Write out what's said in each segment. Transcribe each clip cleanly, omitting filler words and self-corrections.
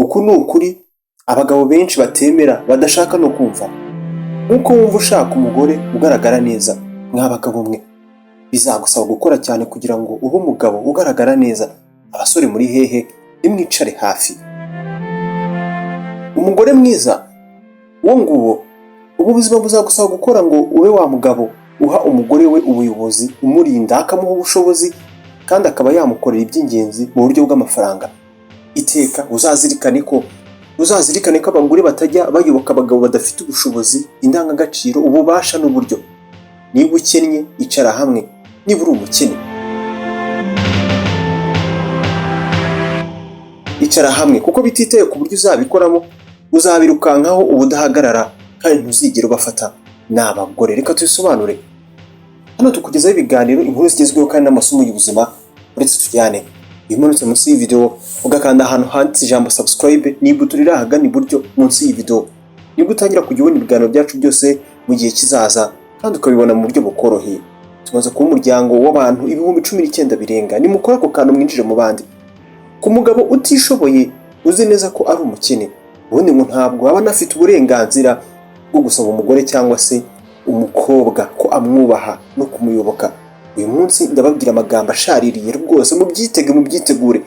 Uku ni ukuri abagabo benshi batemera badashaka no kumva. Nk'uko wumva ushaka umugore ugaragara neza, mwa bagabo mwe bizagusaba gukora cyane kugira ngo ube umugabo ugaragara neza. Abasore muri hehe, nimwicare hafi. Umugore mwiza uwo nguwo, ubu buzima buzagusaba gukora ngo ube wa mugabo uha umugore we ubuyobozi, umurinda, akamuha ubushobozi kandi akaba yamukorera iby'ingenzi mu buryo bw'amafaranga. Iteka uzazirikane ko abagore batajya bayoboka abagabo badafite ubushobozi, indangagaciro, ububasha n'uburyo. Niba ukennye icara hamwe, niba uri umukene icara hamwe, kuko bititaye ku buryo uzabikoramo uzabirukankaho ubudahagarara kandi ntuzigera ubafata. Ni abagore. Reka tubisobanure. Hano tukugezaho ibiganiro, inkuru zigezweho kandi n'amasomo y'ubuzima. Uretse tujyane bimanutse munsi y'iyi video, ugakanda ahantu handitse ijambo subscribe, niba turira ahagana iburyo munsi y'iyi video, nibwo utangira kujya ubona ibiganiro byacu byose mu gihe kizaza kandi ukabibona mu buryo bukoroheye. Tumaze kuba umuryango w'abantu 19,000 birenga. Nimukora ako kantu mwinjire mu bandi. Ku mugabo utishoboye uzi neza ko ari umukene, ubundi ngo ntabwo aba anafite uburenganzira bwo gusaba umugore cyangwa se umukobwa ko amwubaha no kumuyoboka. Uyu munsi ndababwira amagambo ashaririye rwose, mubyitegure.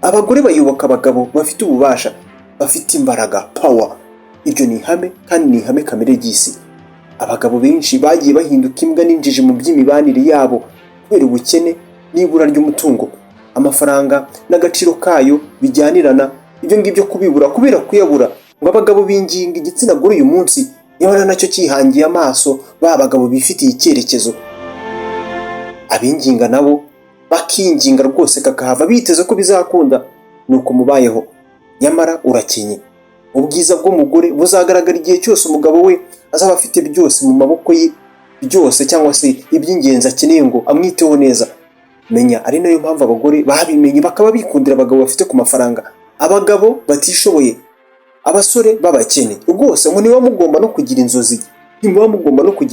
Abagore bayoboka abagabo bafite ububasha, bafite imbaraga, power. Iryo ni ihame kandi ni ihame kamere y'isi. Abagabo benshi bagiye bahinduka imbwa n'injiji mu by'imibanire yabo kubera ubukene n'ibura ry'umutungo, amafaranga n'agaciro kayo bijyanirana. Ibyo ngibyo kubibura kubera kuyabura, ngo abagabo binginga igitsina gore uyu munsi nyamara nacyo cyihangiye amaso, ba bagabo bifitiye icyerekezo. Abinginga nabo bakinginga rwose kakahava biteze ko bizakunda. Nuko mubayeho, nyamara urakenye. Ubwiza bw'umugore buzagaragara igihe cyose umugabo we azaba afite byose mu maboko ye, byose cyangwa se iby'ingenzi akeneye ngo amwiteho neza. Menya ari nayo mpamvu abagore babimenye bakaba bikundira abagabo bafite ku mafaranga, abagabo batishoboye, abasore b'abakene. Rwose ngo niba mugomba no kugira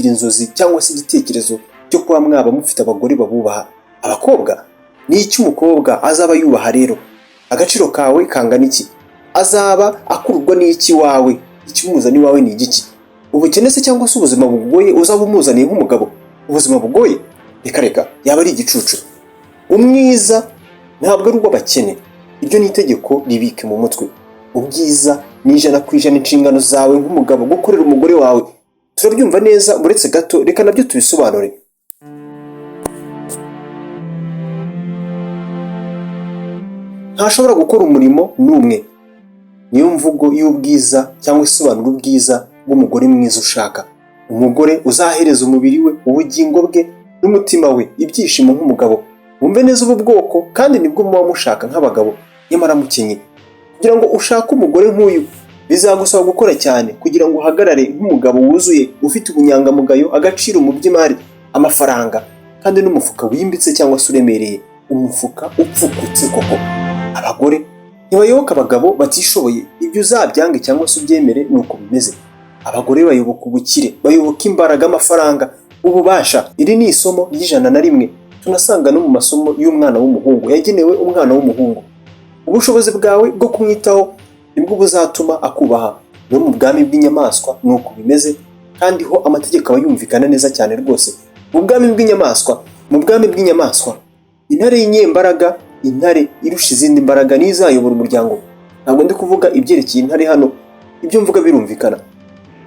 inzozi, cyangwa se igitekerezo cyo kuba mwaba mufite abagore babubaha. Abakobwa, ni iki umukobwa azaba yubaha rero? Agaciro kawe kangana iki? Azaba akururwa n'iki wawe? Ikimuzana iwawe ni igiki? Ubukene se cyangwa se ubuzima bugoye uzaba umuzaniye nk'umugabo? Ubuzima bugoye? Reka yaba ari igicucu. Umwiza ntabwo ari ubw'abakene. Iryo ni itegeko, ribike mu mutwe. Ubwiza ni 100% inshingano zawe nk'umugabo gukorera umugore wawe. Turabyumva neza, uretse gato reka nabyo tubisobanure. Ntashobora gukora umurimo n'umwe. Niyo mvugo y'ubwiza cyangwa isobanura ubwiza bw'umugore mwiza ushaka. Umugore uzahereza umubiri we, ubugingo bwe n'umutima we ibyishimo nk'umugabo. Wumve neza ubu bwoko kandi nibwo muba mushaka nk'abagabo, nyamara mukenye. Kugira ngo ushake umugore nk'uyu bizagusaba gukora cyane kugira ngo uhagarare nk'umugabo wuzuye, ufite ubunyangamugayo, agaciro mu by'imari, amafaranga kandi n'umufuka wimbitse cyangwa se uremereye, umufuka upfukutse koko. Abagore ntibayoboka abagabo batishoboye. Ibyo uzabyange cyangwa se ubyemere, nuko bimeze. Abagore bayoboka ubukire, bayoboka imbaraga, amafaranga, ububasha. Iri ni isomo ry'101 tunasanga no mu masomo y'umwana w'umuhungu, yagenewe umwana w'umuhungu. Ubushobozi bwawe bwo kumwitaho nibwo buzatuma akubaha. No mu bwami bw'inyamaswa nuko bimeze, kandi ho amategeko aba yumvikana neza cyane rwose. Mu bwami bw'inyamaswa intare y'inyembaraga, intare irusha izindi mbaraga n'izayobora umuryango. Ntabwo ndi kuvuga ibyerekeye intare hano, ibyo mvuga birumvikana.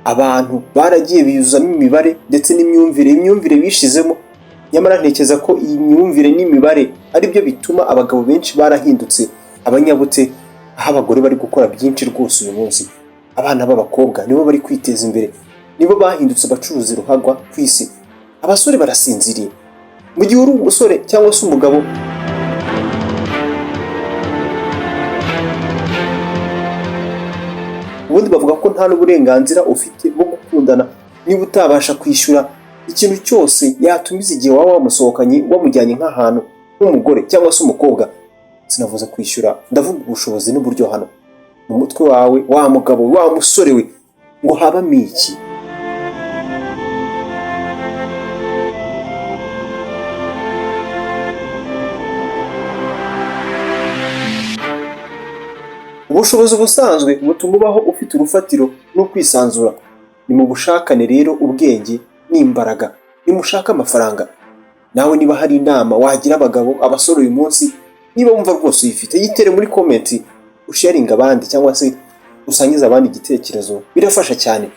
Abantu baragiye biyuzamo imibare ndetse n'imyumvire bishizemo, nyamara ntekereza ko iyi myumvire n'imibare ari byo bituma abagabo benshi barahindutse abanyabute, aho abagore bari gukora byinshi rwose uyu munsi. Abana b'abakobwa nibo bari kwiteza imbere, nibo bahindutse abacuruzi ruhagwa ku isi. Abasore barasinziriye. Mu gihe uri umusore cyangwa se umugabo, ubundi bavuga ko nta n'uburenganzira ufite bwo gukundana niba utabasha kwishyura ikintu cyose yatumiza igihe waba wamusohokanye, wamujyanye nk'ahantu nk'umugore cyangwa se umukobwa. Sinavuze kwishyura, ndavuga ubushobozi n'uburyo. Hano mu mutwe wawe, wa mugabo, wa musore we, ngo habamo iki? Ubushobozi busanzwe butuma ubaho ufite urufatiro no kwisanzura. Ni mu bushakane rero ubwenge n'imbaraga. Nimushaka amafaranga. Nawe niba hari inama wagira abagabo, abasore uyu munsi, niba wumva rwose uyifite, yitere muri comment, usharinga abandi cyangwa se usangiza abandi igitekerezo. Birafasha cyane.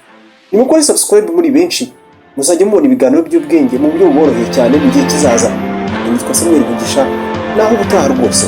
Nimukore subscribe muri benshi, muzajya mubona ibiganiro by'ubwenge mu buryo buboroheye cyane mu gihe kizaza. Nitwa Samuel Mugisha, naho ubutaha rwose.